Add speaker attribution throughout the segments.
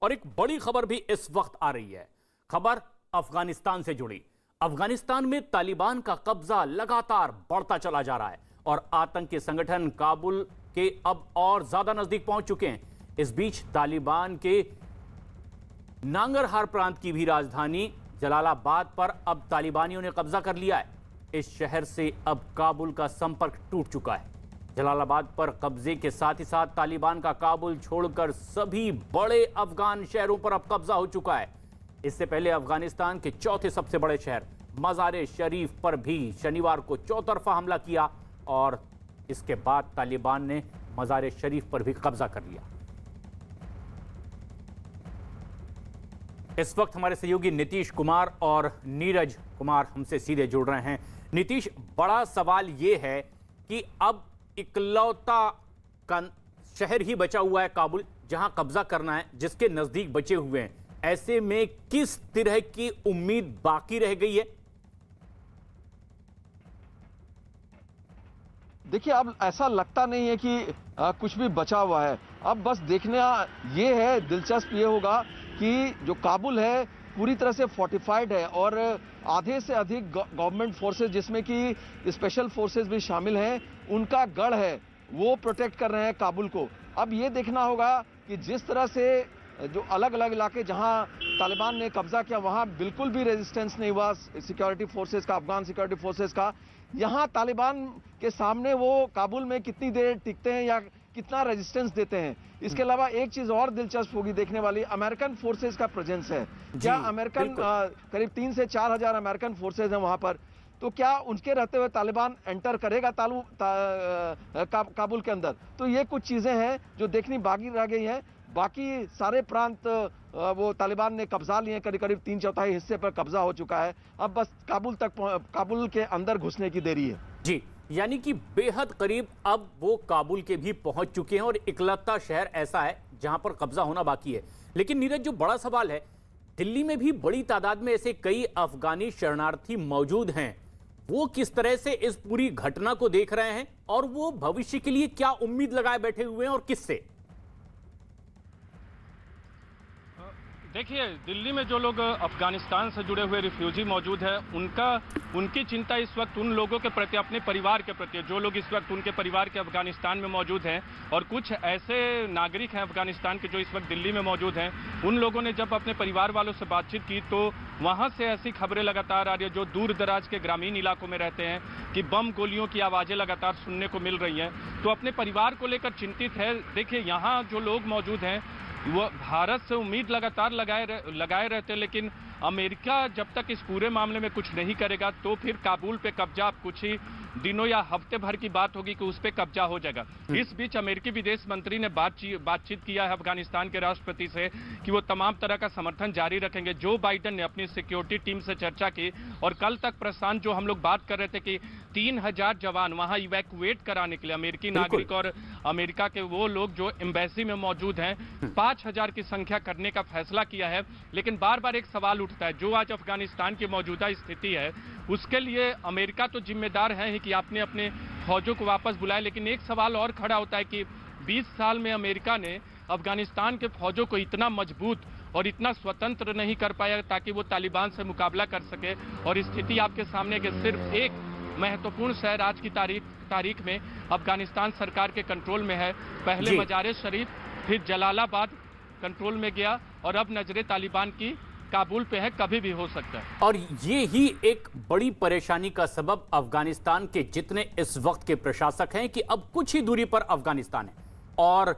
Speaker 1: और एक बड़ी खबर भी इस वक्त आ रही है। खबर अफगानिस्तान से जुड़ी। अफगानिस्तान में तालिबान का कब्जा लगातार बढ़ता चला जा रहा है और आतंकी संगठन काबुल के अब और ज्यादा नजदीक पहुंच चुके हैं। इस बीच तालिबान के नांगरहार प्रांत की भी राजधानी जलालाबाद पर अब तालिबानियों ने कब्जा कर लिया है। इस शहर से अब काबुल का संपर्क टूट चुका है। जलालाबाद पर कब्जे के साथ ही साथ तालिबान का काबुल छोड़कर सभी बड़े अफगान शहरों पर अब कब्जा हो चुका है। इससे पहले अफगानिस्तान के चौथे सबसे बड़े शहर मज़ार शरीफ पर भी शनिवार को चौतरफा हमला किया और इसके बाद तालिबान ने मज़ार शरीफ पर भी कब्जा कर लिया। इस वक्त हमारे सहयोगी नीतीश कुमार और नीरज कुमार हमसे सीधे जुड़ रहे हैं। नीतीश, बड़ा सवाल यह है कि अब इकलौता का शहर ही बचा हुआ है काबुल, जहां कब्जा करना है, जिसके नजदीक बचे हुए हैं। ऐसे में किस तरह की उम्मीद बाकी रह गई है?
Speaker 2: देखिए, अब ऐसा लगता नहीं है कि कुछ भी बचा हुआ है। अब बस देखना ये है, दिलचस्प ये होगा कि जो काबुल है पूरी तरह से फोर्टिफाइड है और आधे से अधिक गवर्नमेंट फोर्सेस, जिसमें कि स्पेशल फोर्सेस भी शामिल हैं, उनका गढ़ है, वो प्रोटेक्ट कर रहे हैं काबुल को। अब ये देखना होगा कि जिस तरह से जो अलग अलग इलाके जहां तालिबान ने कब्जा किया वहां बिल्कुल भी रेजिस्टेंस नहीं हुआ सिक्योरिटी फोर्सेस का, अफगान सिक्योरिटी फोर्सेस का। यहां तालिबान के सामने वो काबुल में कितनी देर टिकते हैं या कितना रेजिस्टेंस देते हैं। इसके अलावा एक चीज और दिलचस्प होगी देखने वाली, अमेरिकन फोर्सेस का प्रेजेंस है। क्या अमेरिकन करीब 3 से 4 हजार अमेरिकन फोर्सेस हैं वहां पर, तो क्या उनके रहते हुए तालिबान एंटर करेगा काबुल के अंदर? तो ये कुछ चीजें हैं जो देखनी बाकी रह गई हैं। बाकी सारे प्रांत वो तालिबान ने कब्जा लिए, करीब करीब 3/4 हिस्से पर कब्जा हो चुका है। अब बस काबुल के अंदर घुसने की देरी है।
Speaker 1: जी, यानी कि बेहद करीब अब वो काबुल के भी पहुंच चुके हैं और इकलौता शहर ऐसा है जहां पर कब्जा होना बाकी है। लेकिन नीरज, जो बड़ा सवाल है, दिल्ली में भी बड़ी तादाद में ऐसे कई अफगानी शरणार्थी मौजूद हैं। वो किस तरह से इस पूरी घटना को देख रहे हैं और वो भविष्य के लिए क्या उम्मीद लगाए बैठे हुए हैं और किससे?
Speaker 3: देखिए, दिल्ली में जो लोग अफगानिस्तान से जुड़े हुए रिफ्यूजी मौजूद हैं, उनकी चिंता इस वक्त उन लोगों के प्रति, अपने परिवार के प्रति, जो लोग इस वक्त उनके परिवार के अफगानिस्तान में मौजूद हैं। और कुछ ऐसे नागरिक हैं अफगानिस्तान के जो इस वक्त दिल्ली में मौजूद हैं। उन लोगों ने जब अपने परिवार वालों से बातचीत की तो वहाँ से ऐसी खबरें लगातार आ रही है, जो दूर दराज के ग्रामीण इलाकों में रहते हैं, कि बम गोलियों की आवाज़ें लगातार सुनने को मिल रही हैं। तो अपने परिवार को लेकर चिंतित है। देखिए, यहाँ जो लोग मौजूद हैं वो भारत से उम्मीद लगातार लगाए रहते, लेकिन अमेरिका जब तक इस पूरे मामले में कुछ नहीं करेगा तो फिर काबुल पे कब्जा कुछ ही दिनों या हफ्ते भर की बात होगी कि उस पे कब्जा हो जाएगा। इस बीच अमेरिकी विदेश मंत्री ने बातचीत किया है अफगानिस्तान के राष्ट्रपति से कि वो तमाम तरह का समर्थन जारी रखेंगे। जो बाइडेन ने अपनी सिक्योरिटी टीम से चर्चा की और कल तक प्रशांत, जो हम लोग बात कर रहे थे कि 3000 जवान वहां इवैक्यूएट कराने के लिए, अमेरिकी नागरिक और अमेरिका के वो लोग जो एम्बेसी में मौजूद हैं, 5000 की संख्या करने का फैसला किया है। लेकिन बार बार एक सवाल उठता है, जो आज अफगानिस्तान की मौजूदा स्थिति है उसके लिए अमेरिका तो जिम्मेदार है ही कि आपने अपने फौजों को वापस बुलाया, लेकिन एक सवाल और खड़ा होता है कि 20 साल में अमेरिका ने अफगानिस्तान के फौजों को इतना मजबूत और इतना स्वतंत्र नहीं कर पाया ताकि वो तालिबान से मुकाबला कर सके। और स्थिति आपके सामने कि सिर्फ एक महत्वपूर्ण शहर आज की तारीख में अफगानिस्तान सरकार के कंट्रोल में है। पहले मज़ार शरीफ, फिर जलालाबाद कंट्रोल में गया और अब नजरे तालिबान की काबुल पे है, कभी भी हो सकता है।
Speaker 1: और ये ही एक बड़ी परेशानी का सबब अफगानिस्तान के जितने इस वक्त के प्रशासक हैं कि अब कुछ ही दूरी पर अफगानिस्तान है। और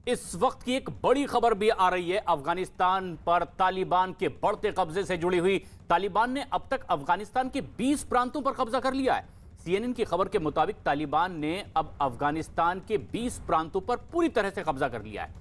Speaker 1: इस वक्त की एक बड़ी खबर भी आ रही है अफगानिस्तान पर तालिबान के बढ़ते कब्जे से जुड़ी हुई। तालिबान ने अब तक अफगानिस्तान के 20 प्रांतों पर कब्जा कर लिया है। CNN की खबर के मुताबिक तालिबान ने अब अफगानिस्तान के 20 प्रांतों पर पूरी तरह से कब्जा कर लिया है।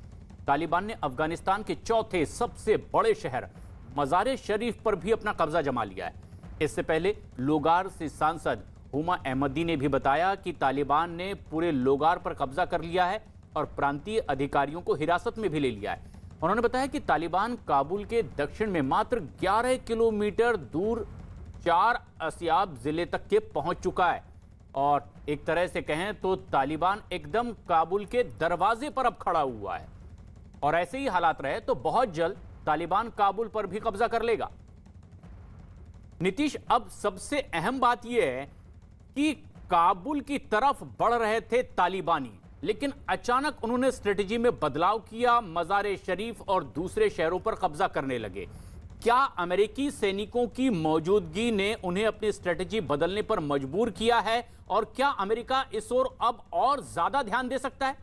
Speaker 1: तालिबान ने अफगानिस्तान के चौथे सबसे बड़े शहर मज़ार शरीफ पर भी अपना कब्जा जमा लिया है। इससे पहले लोगार से सांसद हुमा अहमदी ने भी बताया कि तालिबान ने पूरे लोगार पर कब्जा कर लिया है और प्रांतीय अधिकारियों को हिरासत में भी ले लिया है। उन्होंने बताया कि तालिबान काबुल के दक्षिण में मात्र 11 किलोमीटर दूर 4 असियाब जिले तक के पहुंच चुका है और एक तरह से कहें तो तालिबान एकदम काबुल के दरवाजे पर अब खड़ा हुआ है। और ऐसे ही हालात रहे तो बहुत जल्द तालिबान काबुल पर भी कब्जा कर लेगा। नीतीश, अब सबसे अहम बात यह है कि काबुल की तरफ बढ़ रहे थे तालिबानी, लेकिन अचानक उन्होंने स्ट्रेटेजी में बदलाव किया, मज़ार शरीफ और दूसरे शहरों पर कब्जा करने लगे। क्या अमेरिकी सैनिकों की मौजूदगी ने उन्हें अपनी स्ट्रेटेजी बदलने पर मजबूर किया है, और क्या अमेरिका इस ओर अब और ज्यादा ध्यान दे सकता है?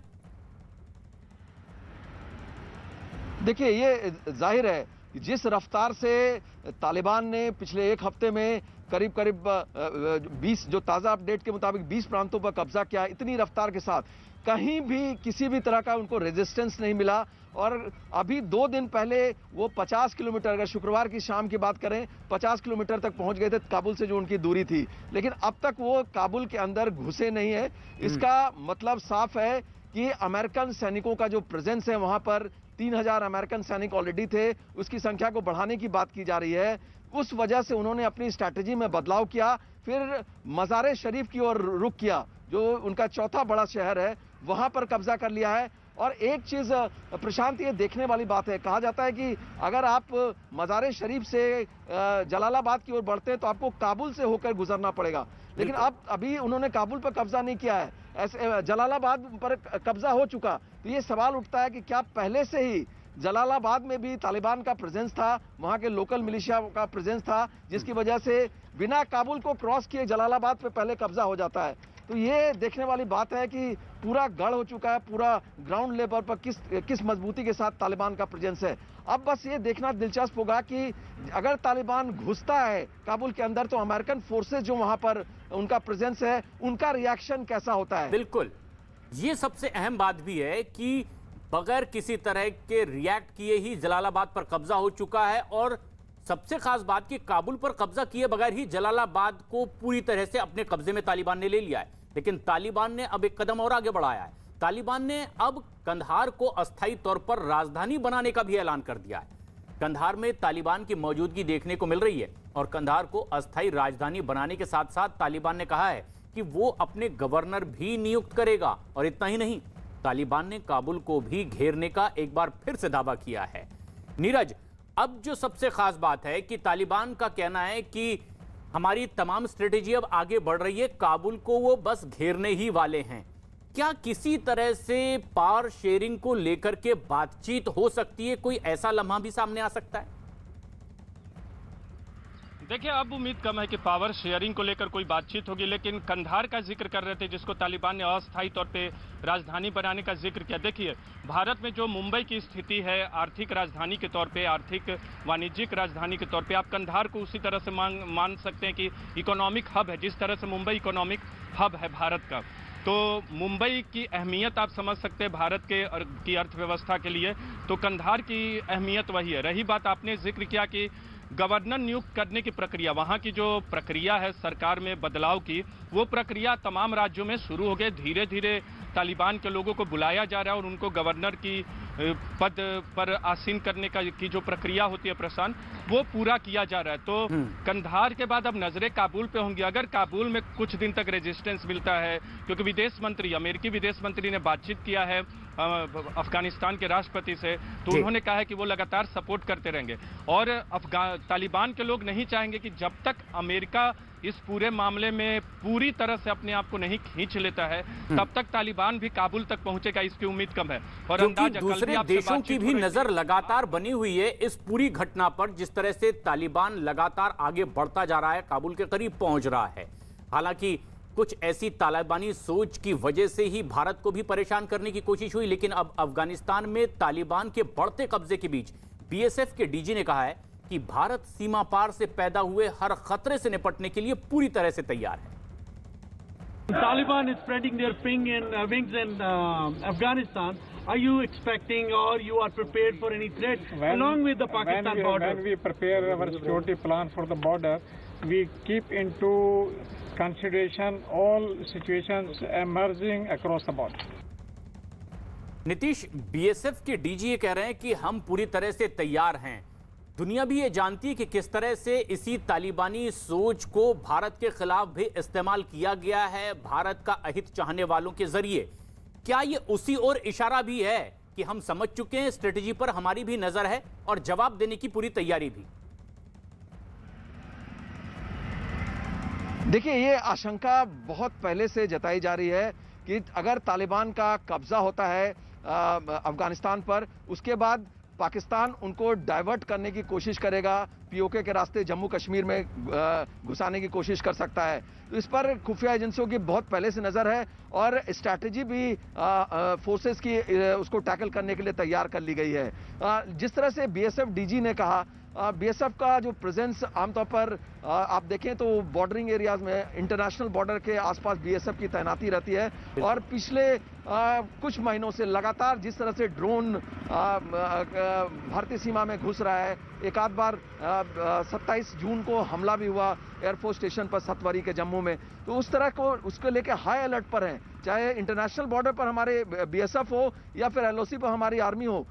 Speaker 2: देखिए, ये जाहिर है कि जिस रफ्तार से तालिबान ने पिछले एक हफ्ते में करीब करीब 20, जो ताज़ा अपडेट के मुताबिक 20 प्रांतों पर कब्जा किया, इतनी रफ्तार के साथ कहीं भी किसी भी तरह का उनको रेजिस्टेंस नहीं मिला। और अभी 2 दिन पहले वो 50 किलोमीटर, अगर शुक्रवार की शाम की बात करें, 50 किलोमीटर तक पहुंच गए थे काबुल से जो उनकी दूरी थी, लेकिन अब तक वो काबुल के अंदर घुसे नहीं है। इसका मतलब साफ है कि अमेरिकन सैनिकों का जो प्रेजेंस है वहां पर 3000 अमेरिकन सैनिक ऑलरेडी थे, उसकी संख्या को बढ़ाने की बात की जा रही है। उस वजह से उन्होंने अपनी स्ट्रैटेजी में बदलाव किया, फिर मज़ार शरीफ की ओर रुख किया, जो उनका चौथा बड़ा शहर है, वहां पर कब्जा कर लिया है। और एक चीज प्रशांत, ये देखने वाली बात है, कहा जाता है कि अगर आप मज़ार शरीफ से जलालाबाद की ओर बढ़ते हैं तो आपको काबुल से होकर गुजरना पड़ेगा, लेकिन अब अभी उन्होंने काबुल पर कब्जा नहीं किया है, ऐसे जलालाबाद पर कब्जा हो चुका। तो ये सवाल उठता है कि क्या पहले से ही जलालाबाद में भी तालिबान का प्रेजेंस था, वहां के लोकल मिलिशिया का प्रेजेंस था, जिसकी वजह से बिना काबुल को क्रॉस किए जलालाबाद पे पहले कब्जा हो जाता है। तो ये देखने वाली बात है कि पूरा गढ़ हो चुका है, पूरा ग्राउंड लेवल पर किस मजबूती के साथ तालिबान का प्रेजेंस है। अब बस ये देखना दिलचस्प होगा कि अगर तालिबान घुसता है काबुल के अंदर तो अमेरिकन फोर्सेस जो वहां पर उनका प्रेजेंस है, उनका रिएक्शन कैसा होता है।
Speaker 1: बिल्कुल, ये सबसे अहम बात भी है कि बगैर किसी तरह के रिएक्ट किए ही जलालाबाद पर कब्जा हो चुका है, और सबसे खास बात कि काबुल पर कब्जा किए बगैर ही जलालाबाद को पूरी तरह से अपने कब्जे में तालिबान ने ले लिया है। लेकिन तालिबान ने अब एक कदम और आगे बढ़ाया है। तालिबान ने अब कंधार को अस्थायी तौर पर राजधानी बनाने का भी ऐलान कर दिया है। कंधार में तालिबान की मौजूदगी देखने को मिल रही है, और कंधार को अस्थायी राजधानी बनाने के साथ साथ तालिबान ने कहा है कि वो अपने गवर्नर भी नियुक्त करेगा। और इतना ही नहीं, तालिबान ने काबुल को भी घेरने का एक बार फिर से दावा किया है। नीरज, अब जो सबसे खास बात है कि तालिबान का कहना है कि हमारी तमाम स्ट्रेटेजी अब आगे बढ़ रही है, काबुल को वो बस घेरने ही वाले हैं। क्या किसी तरह से पावर शेयरिंग को लेकर के बातचीत हो सकती है? कोई ऐसा लम्हा भी सामने आ सकता है?
Speaker 3: देखिए, अब उम्मीद कम है कि पावर शेयरिंग को लेकर कोई बातचीत होगी, लेकिन कंधार का जिक्र कर रहे थे, जिसको तालिबान ने अस्थायी तौर पे राजधानी बनाने का जिक्र किया। देखिए, भारत में जो मुंबई की स्थिति है आर्थिक राजधानी के तौर पे, आर्थिक वाणिज्यिक राजधानी के तौर पे, आप कंधार को उसी तरह से मान सकते हैं कि इकोनॉमिक हब है, जिस तरह से मुंबई इकोनॉमिक हब है भारत का। तो मुंबई की अहमियत आप समझ सकते हैं भारत की अर्थव्यवस्था के लिए, तो कंधार की अहमियत वही है। रही बात, आपने जिक्र किया कि गवर्नर नियुक्त करने की प्रक्रिया, वहां की जो प्रक्रिया है सरकार में बदलाव की, वो प्रक्रिया तमाम राज्यों में शुरू हो गई। धीरे धीरे तालिबान के लोगों को बुलाया जा रहा है और उनको गवर्नर की पद पर आसीन करने की जो प्रक्रिया होती है प्रशांत, वो पूरा किया जा रहा है। तो कंधार के बाद अब नजरें काबुल पे होंगी। अगर काबुल में कुछ दिन तक रेजिस्टेंस मिलता है, क्योंकि अमेरिकी विदेश मंत्री ने बातचीत किया है अफगानिस्तान के राष्ट्रपति से, तो उन्होंने कहा है कि वो लगातार सपोर्ट करते रहेंगे। और तालिबान के लोग नहीं चाहेंगे कि जब तक अमेरिका इस पूरे मामले में पूरी तरह से अपने आप को नहीं खींच लेता है, तब तक तालिबान भी काबुल तक पहुंचेगा, इसकी उम्मीद कम है। और अंदाजा
Speaker 1: दूसरे देशों की भी नजर लगातार बनी हुई है इस पूरी घटना पर, जिस तरह से तालिबान लगातार आगे बढ़ता जा रहा है, काबुल के करीब पहुंच रहा है। हालांकि कुछ ऐसी तालिबानी सोच की वजह से ही भारत को भी परेशान करने की कोशिश हुई, लेकिन अब अफगानिस्तान में तालिबान के बढ़ते कब्जे के बीच बीएसएफ के डीजी ने कहा है कि भारत सीमा पार से पैदा हुए हर खतरे से निपटने के लिए पूरी तरह से तैयार है।
Speaker 4: Taliban is spreading their wings in Afghanistan. Are you expecting or you are prepared for any threat along with the Pakistan border?
Speaker 5: When we prepare our security plan for the border, we keep into consideration all situations emerging across the border.
Speaker 1: Nitish, BSF के DG ये कह रहे हैं कि हम पूरी तरह से तैयार हैं। दुनिया भी ये जानती है कि किस तरह से इसी तालिबानी सोच को भारत के खिलाफ भी इस्तेमाल किया गया है, भारत का अहित चाहने वालों के जरिए। क्या ये उसी ओर इशारा भी है कि हम समझ चुके हैं, स्ट्रेटेजी पर हमारी भी नजर है और जवाब देने की पूरी तैयारी भी?
Speaker 2: देखिए, ये आशंका बहुत पहले से जताई जा रही है कि अगर तालिबान का कब्जा होता है अफगानिस्तान पर, उसके बाद पाकिस्तान उनको डाइवर्ट करने की कोशिश करेगा, पीओके के रास्ते जम्मू कश्मीर में घुसाने की कोशिश कर सकता है। तो इस पर खुफिया एजेंसियों की बहुत पहले से नज़र है और स्ट्रैटेजी भी फोर्सेस की उसको टैकल करने के लिए तैयार कर ली गई है। जिस तरह से बीएसएफ डीजी ने कहा, बीएसएफ का जो प्रेजेंस आमतौर पर आप देखें तो बॉर्डरिंग एरियाज में, इंटरनेशनल बॉर्डर के आसपास बीएसएफ की तैनाती रहती है और पिछले कुछ महीनों से लगातार जिस तरह से ड्रोन भारतीय सीमा में घुस रहा है, एक आध बार 27 जून को हमला भी हुआ एयरफोर्स स्टेशन पर सतवरी के जम्मू में, तो उस तरह को उसको लेके हाई अलर्ट पर हैं। चाहे इंटरनेशनल बॉर्डर पर हमारे बीएसएफ हो या फिर एलओसी पर हमारी आर्मी हो,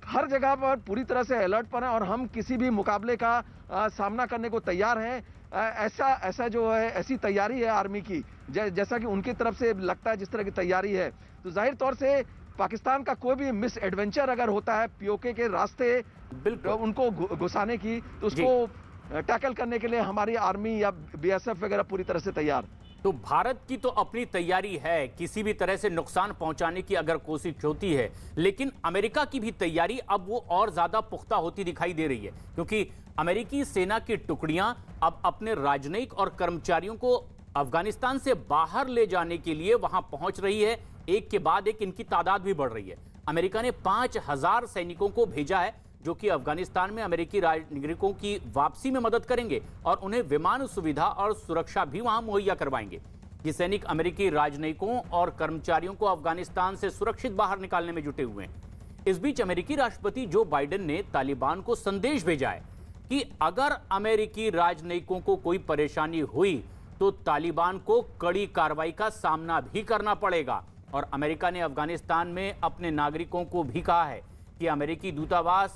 Speaker 2: हर जगह पर पूरी तरह से अलर्ट पर हैं और हम किसी भी मुकाबले का सामना करने को तैयार हैं। ऐसा जो है, ऐसी तैयारी है आर्मी की, जैसा कि उनकी तरफ से लगता है जिस तरह की तैयारी है। तो जाहिर तौर से पाकिस्तान का कोई भी मिस एडवेंचर अगर होता है पीओके के रास्ते उनको घुसाने की, तो उसको टैकल करने के लिए हमारी आर्मी या बीएसएफ वगैरह पूरी तरह से तैयार।
Speaker 1: तो भारत की तो अपनी तैयारी है, किसी भी तरह से नुकसान पहुंचाने की अगर कोशिश होती है, लेकिन अमेरिका की भी तैयारी अब वो और ज्यादा पुख्ता होती दिखाई दे रही है, क्योंकि अमेरिकी सेना की टुकड़ियां अब अपने राजनयिक और कर्मचारियों को अफगानिस्तान से बाहर ले जाने के लिए वहां पहुंच रही है। एक के बाद एक इनकी तादाद भी बढ़ रही है। अमेरिका ने 5000 सैनिकों को भेजा है जो कि अफगानिस्तान में अमेरिकी नागरिकों की वापसी में मदद करेंगे और उन्हें विमान सुविधा और सुरक्षा भी वहां मुहैया करवाएंगे। ये सैनिक अमेरिकी राजनयिकों और कर्मचारियों को अफगानिस्तान से सुरक्षित बाहर निकालने में जुटे हुए हैं। इस बीच अमेरिकी राष्ट्रपति जो बाइडेन ने तालिबान को संदेश भेजा है कि अगर अमेरिकी राजनयिकों को कोई परेशानी हुई तो तालिबान को कड़ी कार्रवाई का सामना भी करना पड़ेगा। और अमेरिका ने अफगानिस्तान में अपने नागरिकों को भी कहा है कि अमेरिकी दूतावास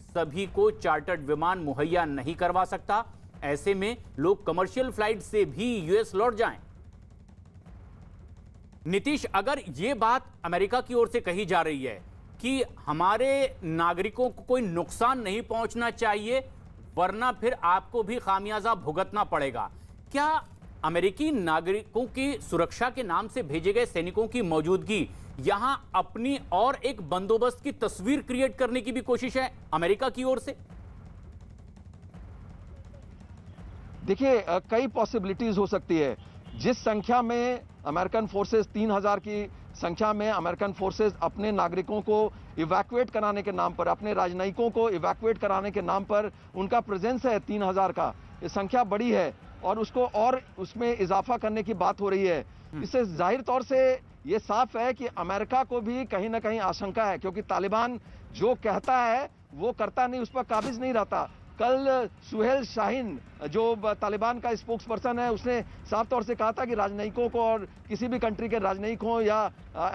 Speaker 1: सभी को चार्टर्ड विमान मुहैया नहीं करवा सकता, ऐसे में लोग कमर्शियल फ्लाइट से भी यूएस लौट जाएं। नीतीश, अगर यह बात अमेरिका की ओर से कही जा रही है कि हमारे नागरिकों को कोई नुकसान नहीं पहुंचना चाहिए वरना फिर आपको भी खामियाजा भुगतना पड़ेगा, क्या अमेरिकी नागरिकों की सुरक्षा के नाम से भेजे गए सैनिकों की मौजूदगी यहां अपनी और एक बंदोबस्त की तस्वीर क्रिएट करने की भी कोशिश है अमेरिका की ओर से?
Speaker 2: देखिए, कई पॉसिबिलिटीज हो सकती है। जिस संख्या में अमेरिकन फोर्सेस 3000 की संख्या में अमेरिकन फोर्सेस अपने नागरिकों को इवैक्यूएट कराने के नाम पर, अपने राजनयिकों को इवैक्यूएट कराने के नाम पर उनका प्रेजेंस है 3000 का, ये संख्या बड़ी है और उसको और उसमें इजाफा करने की बात हो रही है। इससे जाहिर तौर से ये साफ है कि अमेरिका को भी कहीं ना कहीं आशंका है, क्योंकि तालिबान जो कहता है वो करता नहीं, उस पर काबिज नहीं रहता। कल सुहेल शाहीन जो तालिबान का स्पोक्स पर्सन है, उसने साफ तौर से कहा था कि राजनयिकों को और किसी भी कंट्री के राजनयिक हों या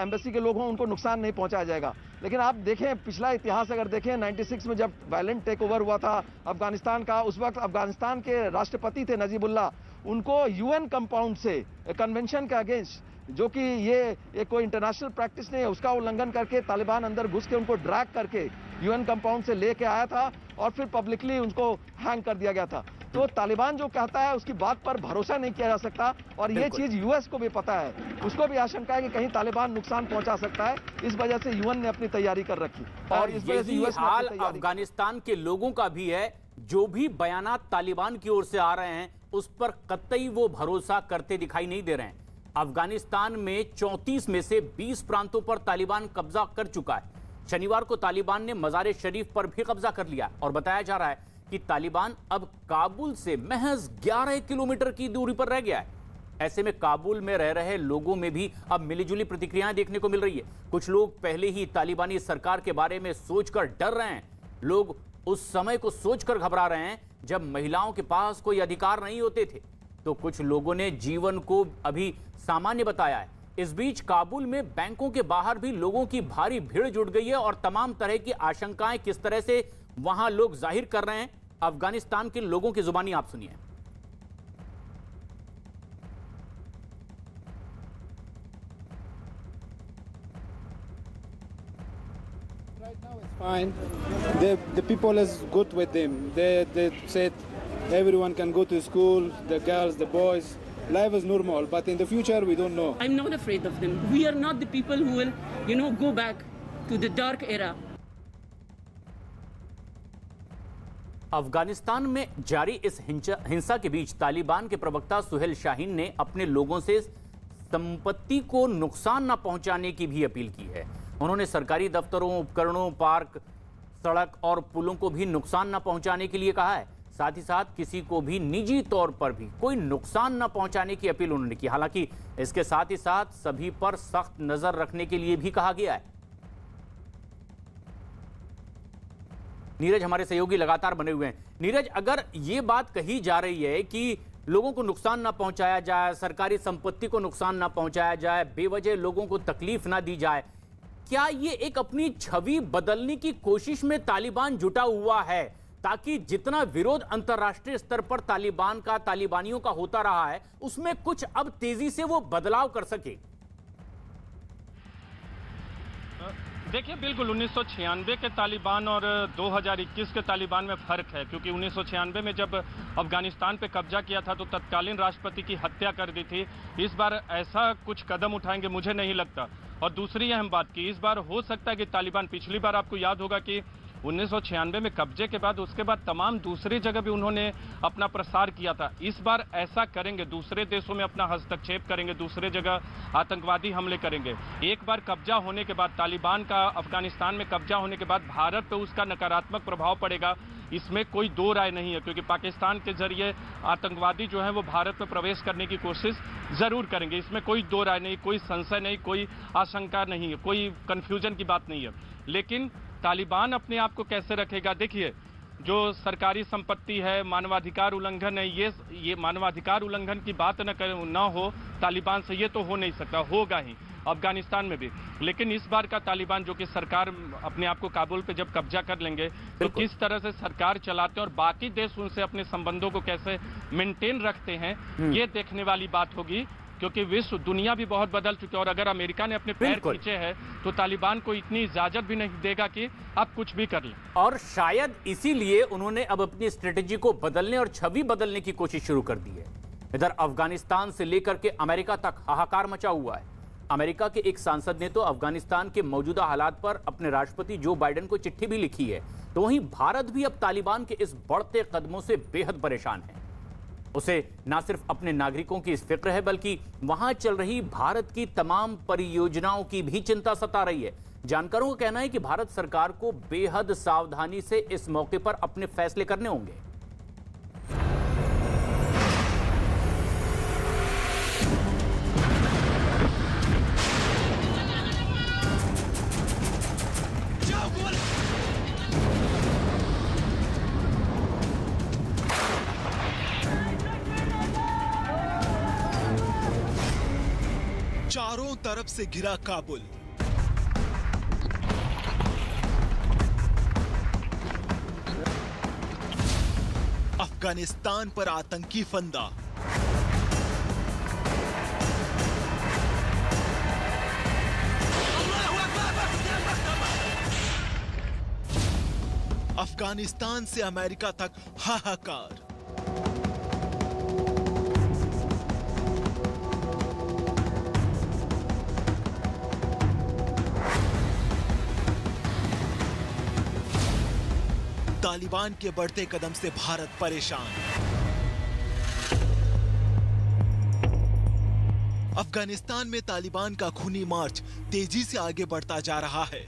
Speaker 2: एम्बेसी के लोग हों, उनको नुकसान नहीं पहुंचाया जाएगा। लेकिन आप देखें, पिछला इतिहास अगर देखें, 96 में जब वायलेंट टेक ओवर हुआ था अफगानिस्तान का, उस वक्त अफगानिस्तान के राष्ट्रपति थे नजीबुल्लाह, उनको यूएन कंपाउंड से, कन्वेंशन के अगेंस्ट, जो कि ये कोई इंटरनेशनल प्रैक्टिस नहीं है, उसका उल्लंघन करके तालिबान अंदर घुस के उनको ड्रैग करके यूएन कंपाउंड से लेके आया था और फिर पब्लिकली उनको हैंग कर दिया गया था। तो तालिबान जो कहता है उसकी बात पर भरोसा नहीं किया जा सकता और ये चीज यूएस को भी पता है, उसको भी आशंका है कि कहीं तालिबान नुकसान पहुंचा सकता है। इस वजह से यूएन ने अपनी तैयारी कर रखी
Speaker 1: और इस वजह से यूएस ने हाल अफगानिस्तान के लोगों का भी है। जो भी बयानात तालिबान की ओर से आ रहे हैं उस पर कतई वो भरोसा करते दिखाई नहीं दे रहे हैं। अफगानिस्तान में 34 में से 20 प्रांतों पर तालिबान कब्जा कर चुका है। शनिवार को तालिबान ने मज़ार शरीफ पर भी कब्जा कर लिया और बताया जा रहा है कि तालिबान अब काबुल से महज 11 किलोमीटर की दूरी पर रह गया है। ऐसे में काबुल में रह रहे लोगों में भी अब मिलीजुली प्रतिक्रियाएं देखने को मिल रही है। कुछ लोग पहले ही तालिबानी सरकार के बारे में सोचकर डर रहे हैं। लोग उस समय को सोचकर घबरा रहे हैं जब महिलाओं के पास कोई अधिकार नहीं होते थे, तो कुछ लोगों ने जीवन को अभी सामान्य बताया है। इस बीच काबुल में बैंकों के बाहर भी लोगों की भारी भीड़ जुट गई है और तमाम तरह की आशंकाएं किस तरह से वहां लोग जाहिर कर रहे हैं, अफगानिस्तान के लोगों की जुबानी आप सुनिए।
Speaker 6: Fine. The people is good with them. They said everyone can go to school, the girls, the boys. Life is normal, but in the future we don't know.
Speaker 7: I'm not afraid of them. We are not the people who will, go back to the dark era.
Speaker 1: Afghanistan में जारी इस हिंसा के बीच तालिबान के प्रवक्ता सुहेल शाहीन ने अपने लोगों से संपत्ति को नुकसान न पहुंचाने की भी अपील की है। उन्होंने सरकारी दफ्तरों, उपकरणों, पार्क, सड़क और पुलों को भी नुकसान न पहुंचाने के लिए कहा है। साथ ही साथ किसी को भी निजी तौर पर भी कोई नुकसान न पहुंचाने की अपील उन्होंने की। हालांकि इसके साथ ही साथ सभी पर सख्त नजर रखने के लिए भी कहा गया है। नीरज हमारे सहयोगी लगातार बने हुए हैं। नीरज, अगर ये बात कही जा रही है कि लोगों को नुकसान ना पहुंचाया जाए, सरकारी संपत्ति को नुकसान ना पहुंचाया जाए, बेवजह लोगों को तकलीफ ना दी जाए, क्या ये एक अपनी छवि बदलने की कोशिश में तालिबान जुटा हुआ है ताकि जितना विरोध अंतर्राष्ट्रीय स्तर पर तालिबान का, तालिबानियों का होता रहा है, उसमें कुछ अब तेजी से वो बदलाव कर सके?
Speaker 3: देखिए, बिल्कुल 1996 के तालिबान और 2021 के तालिबान में फ़र्क है, क्योंकि 1996 में जब अफगानिस्तान पे कब्जा किया था तो तत्कालीन राष्ट्रपति की हत्या कर दी थी। इस बार ऐसा कुछ कदम उठाएंगे मुझे नहीं लगता। और दूसरी अहम बात की, इस बार हो सकता है कि तालिबान, पिछली बार आपको याद होगा कि 1996 में कब्जे के बाद उसके बाद तमाम दूसरी जगह भी उन्होंने अपना प्रसार किया था। इस बार ऐसा करेंगे, दूसरे देशों में अपना हस्तक्षेप करेंगे, दूसरे जगह आतंकवादी हमले करेंगे। एक बार कब्जा होने के बाद, तालिबान का अफगानिस्तान में कब्जा होने के बाद भारत पे उसका नकारात्मक प्रभाव पड़ेगा, इसमें कोई दो राय नहीं है, क्योंकि पाकिस्तान के जरिए आतंकवादी जो है वो भारत में प्रवेश करने की कोशिश जरूर करेंगे। इसमें कोई दो राय नहीं, कोई संशय नहीं, कोई आशंका नहीं है, कोई कंफ्यूजन की बात नहीं है। लेकिन तालिबान अपने आप को कैसे रखेगा? देखिए, जो सरकारी संपत्ति है, मानवाधिकार उल्लंघन है, ये मानवाधिकार उल्लंघन की बात न हो तालिबान से, ये तो हो नहीं सकता, होगा ही अफगानिस्तान में भी। लेकिन इस बार का तालिबान, जो कि सरकार अपने आप को काबुल पे जब कब्जा कर लेंगे तो किस तरह से सरकार चलाते हैं और बाकी देश उनसे अपने संबंधों को कैसे मेंटेन रखते हैं, ये देखने वाली बात होगी। क्योंकि विश्व, दुनिया भी बहुत बदल चुकी है और अगर अमेरिका ने अपने पैर खींचे हैं तो तालिबान को इतनी इजाजत भी नहीं देगा कि आप कुछ भी कर लें।
Speaker 1: और शायद इसीलिए उन्होंने अब अपनी स्ट्रेटेजी को बदलने और छवि बदलने की कोशिश शुरू कर दी है। इधर अफगानिस्तान से लेकर के अमेरिका तक हाहाकार मचा हुआ है। अमेरिका के एक सांसद ने तो अफगानिस्तान के मौजूदा हालात पर अपने राष्ट्रपति जो बाइडेन को चिट्ठी भी लिखी है। तो वहीं भारत भी अब तालिबान के इस बढ़ते कदमों से बेहद परेशान है। उसे ना सिर्फ अपने नागरिकों की इस फिक्र है, बल्कि वहां चल रही भारत की तमाम परियोजनाओं की भी चिंता सता रही है। जानकारों का कहना है कि भारत सरकार को बेहद सावधानी से इस मौके पर अपने फैसले करने होंगे।
Speaker 8: चारों तरफ से घिरा काबुल, अफगानिस्तान पर आतंकी फंदा। अफगानिस्तान से अमेरिका तक हाहाकार। तालिबान के बढ़ते कदम से भारत परेशान। अफगानिस्तान में तालिबान का खूनी मार्च तेजी से आगे बढ़ता जा रहा है।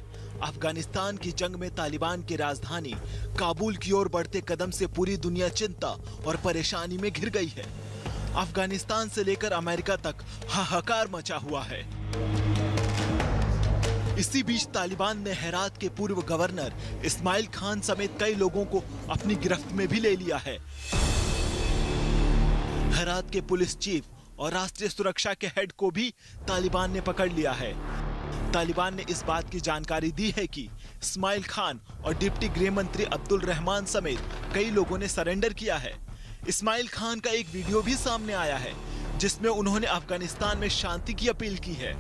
Speaker 8: अफगानिस्तान की जंग में तालिबान की राजधानी काबुल की ओर बढ़ते कदम से पूरी दुनिया चिंता और परेशानी में घिर गई है। अफगानिस्तान से लेकर अमेरिका तक हाहाकार मचा हुआ है। इसी बीच तालिबान ने हेरात के पूर्व गवर्नर इस्माइल खान समेत कई लोगों को अपनी गिरफ्त में भी ले लिया है। हेरात के पुलिस चीफ और राष्ट्रीय सुरक्षा के हेड को भी तालिबान ने पकड़ लिया है। तालिबान ने इस बात की जानकारी दी है कि इस्माइल खान और डिप्टी गृह मंत्री अब्दुल रहमान समेत कई लोगों ने सरेंडर किया है। इस्माइल खान का एक वीडियो भी सामने आया है जिसमें उन्होंने अफगानिस्तान में शांति की अपील की है।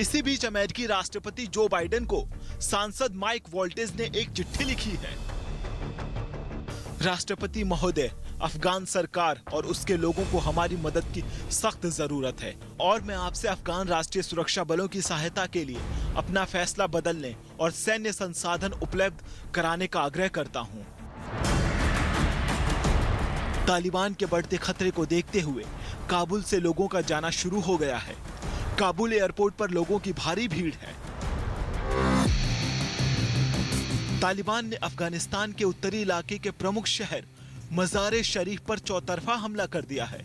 Speaker 8: इसी बीच अमेरिकी राष्ट्रपति जो बाइडेन को सांसद माइक वॉल्टेज ने एक चिट्ठी लिखी है। राष्ट्रपति महोदय, अफगान सरकार और उसके लोगों को हमारी मदद की सख्त जरूरत है और मैं आपसे अफगान राष्ट्रीय सुरक्षा बलों की सहायता के लिए अपना फैसला बदलने और सैन्य संसाधन उपलब्ध कराने का आग्रह करता हूं। तालिबान के बढ़ते खतरे को देखते हुए काबुल से लोगों का जाना शुरू हो गया है। काबुल एयरपोर्ट पर लोगों की भारी भीड़ है। तालिबान ने अफगानिस्तान के उत्तरी इलाके के प्रमुख शहर मज़ार शरीफ पर चौतरफा हमला कर दिया है।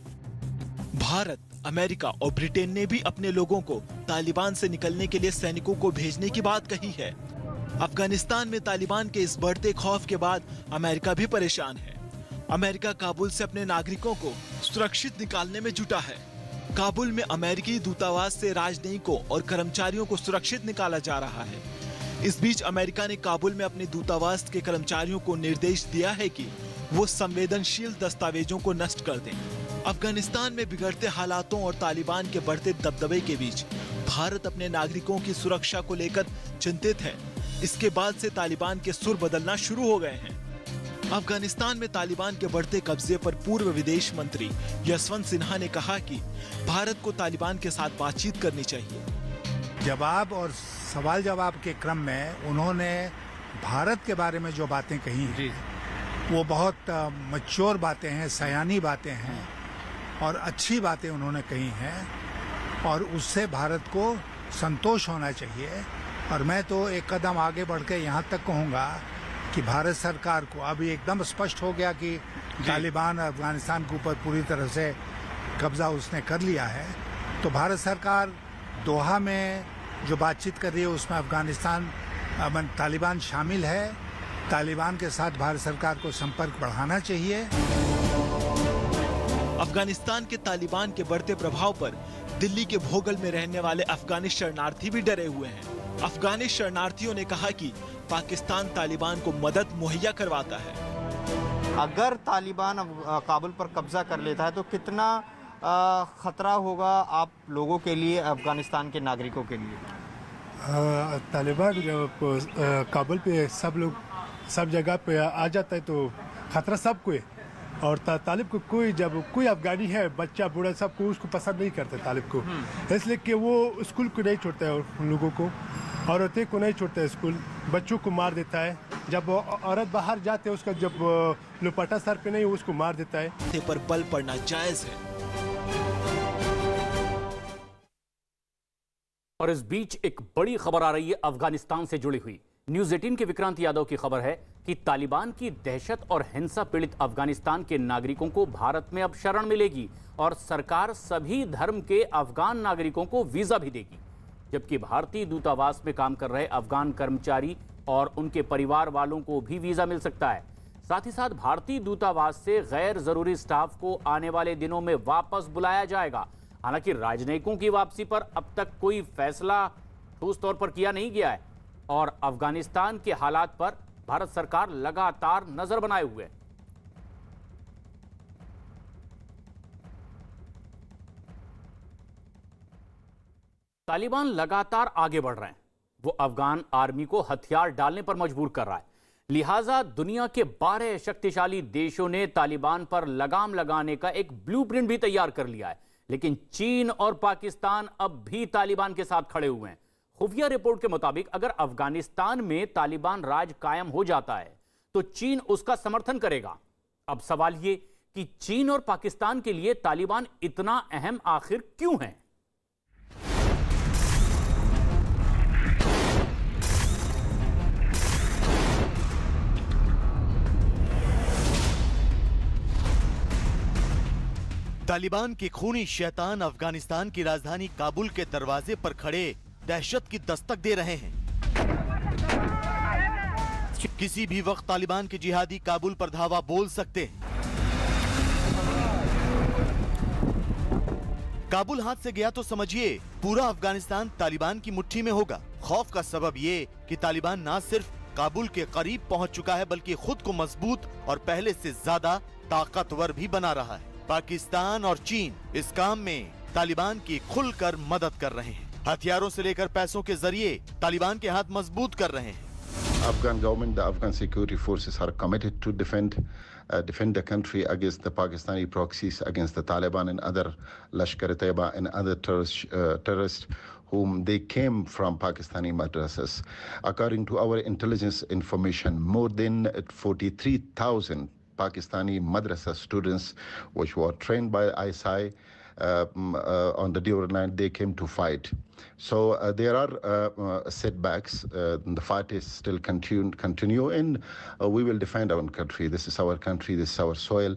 Speaker 8: भारत, अमेरिका और ब्रिटेन ने भी अपने लोगों को तालिबान से निकलने के लिए सैनिकों को भेजने की बात कही है। अफगानिस्तान में तालिबान के इस बढ़ते खौफ के बाद अमेरिका भी परेशान है। अमेरिका काबुल से अपने नागरिकों को सुरक्षित निकालने में जुटा है। काबुल में अमेरिकी दूतावास से राजनयिकों और कर्मचारियों को सुरक्षित निकाला जा रहा है। इस बीच अमेरिका ने काबुल में अपने दूतावास के कर्मचारियों को निर्देश दिया है कि वो संवेदनशील दस्तावेजों को नष्ट कर दें। अफगानिस्तान में बिगड़ते हालातों और तालिबान के बढ़ते दबदबे के बीच भारत अपने नागरिकों की सुरक्षा को लेकर चिंतित है। इसके बाद से तालिबान के सुर बदलना शुरू हो गए हैं। अफगानिस्तान में तालिबान के बढ़ते कब्जे पर पूर्व विदेश मंत्री यशवंत सिन्हा ने कहा कि भारत को तालिबान के साथ बातचीत करनी चाहिए।
Speaker 9: जवाब और सवाल जवाब के क्रम में उन्होंने भारत के बारे में जो बातें कही हैं वो बहुत मैच्योर बातें हैं, सयानी बातें हैं और अच्छी बातें उन्होंने कही हैं और उससे भारत को संतोष होना चाहिए। और मैं तो एक कदम आगे बढ़ के यहाँ तक कहूँगा कि भारत सरकार को अभी एकदम स्पष्ट हो गया कि तालिबान अफगानिस्तान के ऊपर पूरी तरह से कब्जा उसने कर लिया है, तो भारत सरकार दोहा में जो बातचीत कर रही है उसमें अफगानिस्तान तालिबान शामिल है। तालिबान के साथ भारत सरकार को संपर्क बढ़ाना चाहिए।
Speaker 8: अफगानिस्तान के तालिबान के बढ़ते प्रभाव पर दिल्ली के भोगल में रहने वाले अफगानी शरणार्थी भी डरे हुए हैं। अफगानी शरणार्थियों ने कहा कि पाकिस्तान तालिबान को मदद मुहैया करवाता है।
Speaker 10: अगर तालिबान काबुल पर कब्जा कर लेता है तो कितना खतरा होगा आप लोगों के लिए, अफगानिस्तान के नागरिकों के लिए?
Speaker 11: तालिबान काबुल पे सब जगह पे आ जाता है तो खतरा सबको है। और तालिब को जब कोई अफगानी है, बच्चा बूढ़ा सबको उसको पसंद नहीं करते तालिब को, इसलिए कि वो स्कूल को नहीं छोड़ता है उन लोगों को, औरतें को नहीं छोड़ता है स्कूल, बच्चों को मार देता है। जब औरत बाहर जाते हैं उसका जब दुपट्टा सर पे नहीं उसको मार देता है।
Speaker 8: पर बल पड़ना जायज है।
Speaker 1: और इस बीच एक बड़ी खबर आ रही है अफगानिस्तान से जुड़ी हुई। न्यूज़ 18 के विक्रांत यादव की खबर है कि तालिबान की दहशत और हिंसा पीड़ित अफगानिस्तान के नागरिकों को भारत में अब शरण मिलेगी और सरकार सभी धर्म के अफगान नागरिकों को वीजा भी देगी। जबकि भारतीय दूतावास में काम कर रहे अफगान कर्मचारी और उनके परिवार वालों को भी वीजा मिल सकता है। साथ ही साथ भारतीय दूतावास से गैर जरूरी स्टाफ को आने वाले दिनों में वापस बुलाया जाएगा। हालांकि राजनयिकों की वापसी पर अब तक कोई फैसला ठोस तौर पर किया नहीं गया है और अफगानिस्तान के हालात पर भारत सरकार लगातार नजर बनाए हुए है। तालिबान लगातार आगे बढ़ रहे हैं। वो अफगान आर्मी को हथियार डालने पर मजबूर कर रहा है। लिहाजा दुनिया के 12 शक्तिशाली देशों ने तालिबान पर लगाम लगाने का एक ब्लूप्रिंट भी तैयार कर लिया है। लेकिन चीन और पाकिस्तान अब भी तालिबान के साथ खड़े हुए हैं। खुफिया रिपोर्ट के मुताबिक अगर अफगानिस्तान में तालिबान राज कायम हो जाता है तो चीन उसका समर्थन करेगा। अब सवाल ये कि चीन और पाकिस्तान के लिए तालिबान इतना अहम आखिर क्यों है?
Speaker 8: तालिबान के खूनी शैतान अफगानिस्तान की राजधानी काबुल के दरवाजे पर खड़े दहशत की दस्तक दे रहे हैं। किसी भी वक्त तालिबान के जिहादी काबुल पर धावा बोल सकते हैं। काबुल हाथ से गया तो समझिए पूरा अफगानिस्तान तालिबान की मुट्ठी में होगा। खौफ का सबब ये कि तालिबान न सिर्फ काबुल के करीब पहुंच चुका है बल्कि खुद को मजबूत और पहले से ज्यादा ताकतवर भी बना रहा है। पाकिस्तान और चीन इस काम में तालिबान की खुलकर मदद कर रहे हैं। हथियारों से लेकर पैसों के जरिए तालिबान के हाथ मजबूत कर रहे हैं।
Speaker 12: Afghan government, the Afghan security forces are committed to defend the country against the Pakistani proxies, against the Taliban and other Lashkar-e-Taiba and other terrorists whom they came from Pakistani madrasas. According to our intelligence information, more than 43,000 Pakistani madrasa students, which were trained by ISI, on the Dior night, they came to fight. So there are setbacks. The fight is still continue, and we will defend our country. This is our country. This is our soil.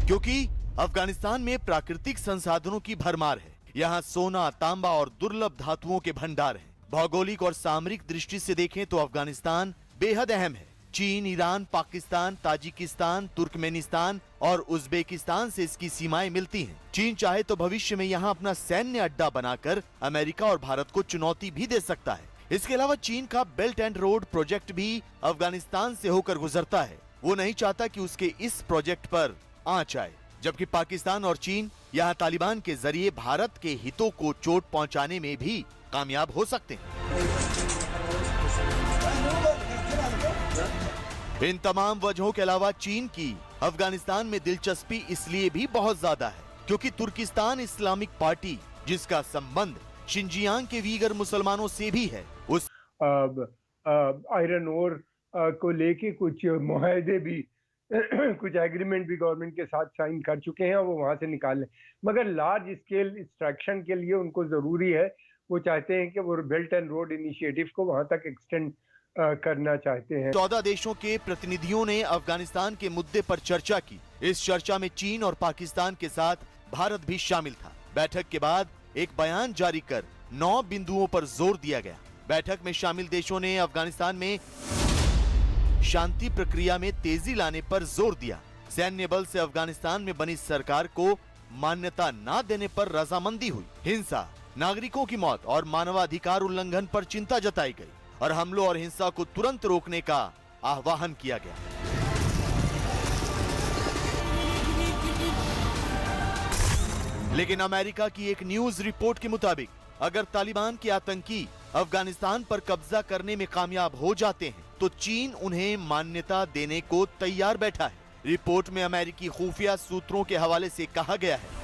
Speaker 8: क्योंकि अफगानिस्तान में प्राकृतिक संसाधनों की भरमार है। यहाँ सोना, तांबा और दुर्लभ धातुओं के भंडार हैं। भौगोलिक और सामरिक दृष्टि से देखें तो अफगानिस्तान बेहद अहम है। चीन, ईरान, पाकिस्तान, ताजिकिस्तान, तुर्कमेनिस्तान और उज्बेकिस्तान से इसकी सीमाएं मिलती हैं। चीन चाहे तो भविष्य में यहाँ अपना सैन्य अड्डा बनाकर अमेरिका और भारत को चुनौती भी दे सकता है। इसके अलावा चीन का बेल्ट एंड रोड प्रोजेक्ट भी अफगानिस्तान से होकर गुजरता है। वो नहीं चाहता कि उसके इस प्रोजेक्ट पर आंच आए, जबकि पाकिस्तान और चीन यहाँ तालिबान के जरिए भारत के हितों को चोट पहुँचाने में भी कामयाब हो सकते हैं। इन तमाम वजहों के अलावा चीन की अफगानिस्तान में दिलचस्पी इसलिए भी बहुत ज्यादा है क्योंकि तुर्किस्तान इस्लामिक पार्टी, जिसका संबंध शिनजियांग के वीगर मुसलमानों से भी है, उस
Speaker 5: आयरन ओर को लेके कुछ मुआहदे भी कुछ एग्रीमेंट भी गवर्नमेंट के साथ साइन कर चुके हैं और वो वहां से निकाल लें, मगर लार्ज स्केल एक्सट्रैक्शन के लिए उनको जरूरी है, वो चाहते हैं कि वो बेल्ट एंड रोड इनिशिएटिव को वहां तक एक्सटेंड करना चाहते हैं।
Speaker 8: 14 देशों के प्रतिनिधियों ने अफगानिस्तान के मुद्दे पर चर्चा की। इस चर्चा में चीन और पाकिस्तान के साथ भारत भी शामिल था। बैठक के बाद एक बयान जारी कर 9 बिंदुओं पर जोर दिया गया। बैठक में शामिल देशों ने अफगानिस्तान में शांति प्रक्रिया में तेजी लाने पर जोर दिया। सैन्य बल से अफगानिस्तान में बनी सरकार को मान्यता न देने पर रजामंदी हुई। हिंसा, नागरिकों की मौत और मानवाधिकार उल्लंघन पर चिंता जताई गई और हमलों और हिंसा को तुरंत रोकने का आह्वान किया गया। लेकिन अमेरिका की एक न्यूज रिपोर्ट के मुताबिक अगर तालिबान के आतंकी अफगानिस्तान पर कब्जा करने में कामयाब हो जाते हैं तो चीन उन्हें मान्यता देने को तैयार बैठा है। रिपोर्ट में अमेरिकी खुफिया सूत्रों के हवाले से कहा गया है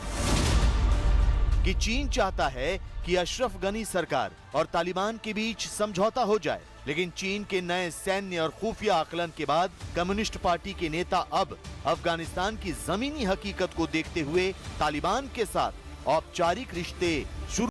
Speaker 8: कि चीन चाहता है कि अशरफ गनी सरकार और तालिबान के बीच समझौता हो जाए, लेकिन चीन के नए सैन्य और खुफिया आकलन के बाद कम्युनिस्ट पार्टी के नेता अब अफगानिस्तान की जमीनी हकीकत को देखते हुए तालिबान के साथ औपचारिक रिश्ते शुरू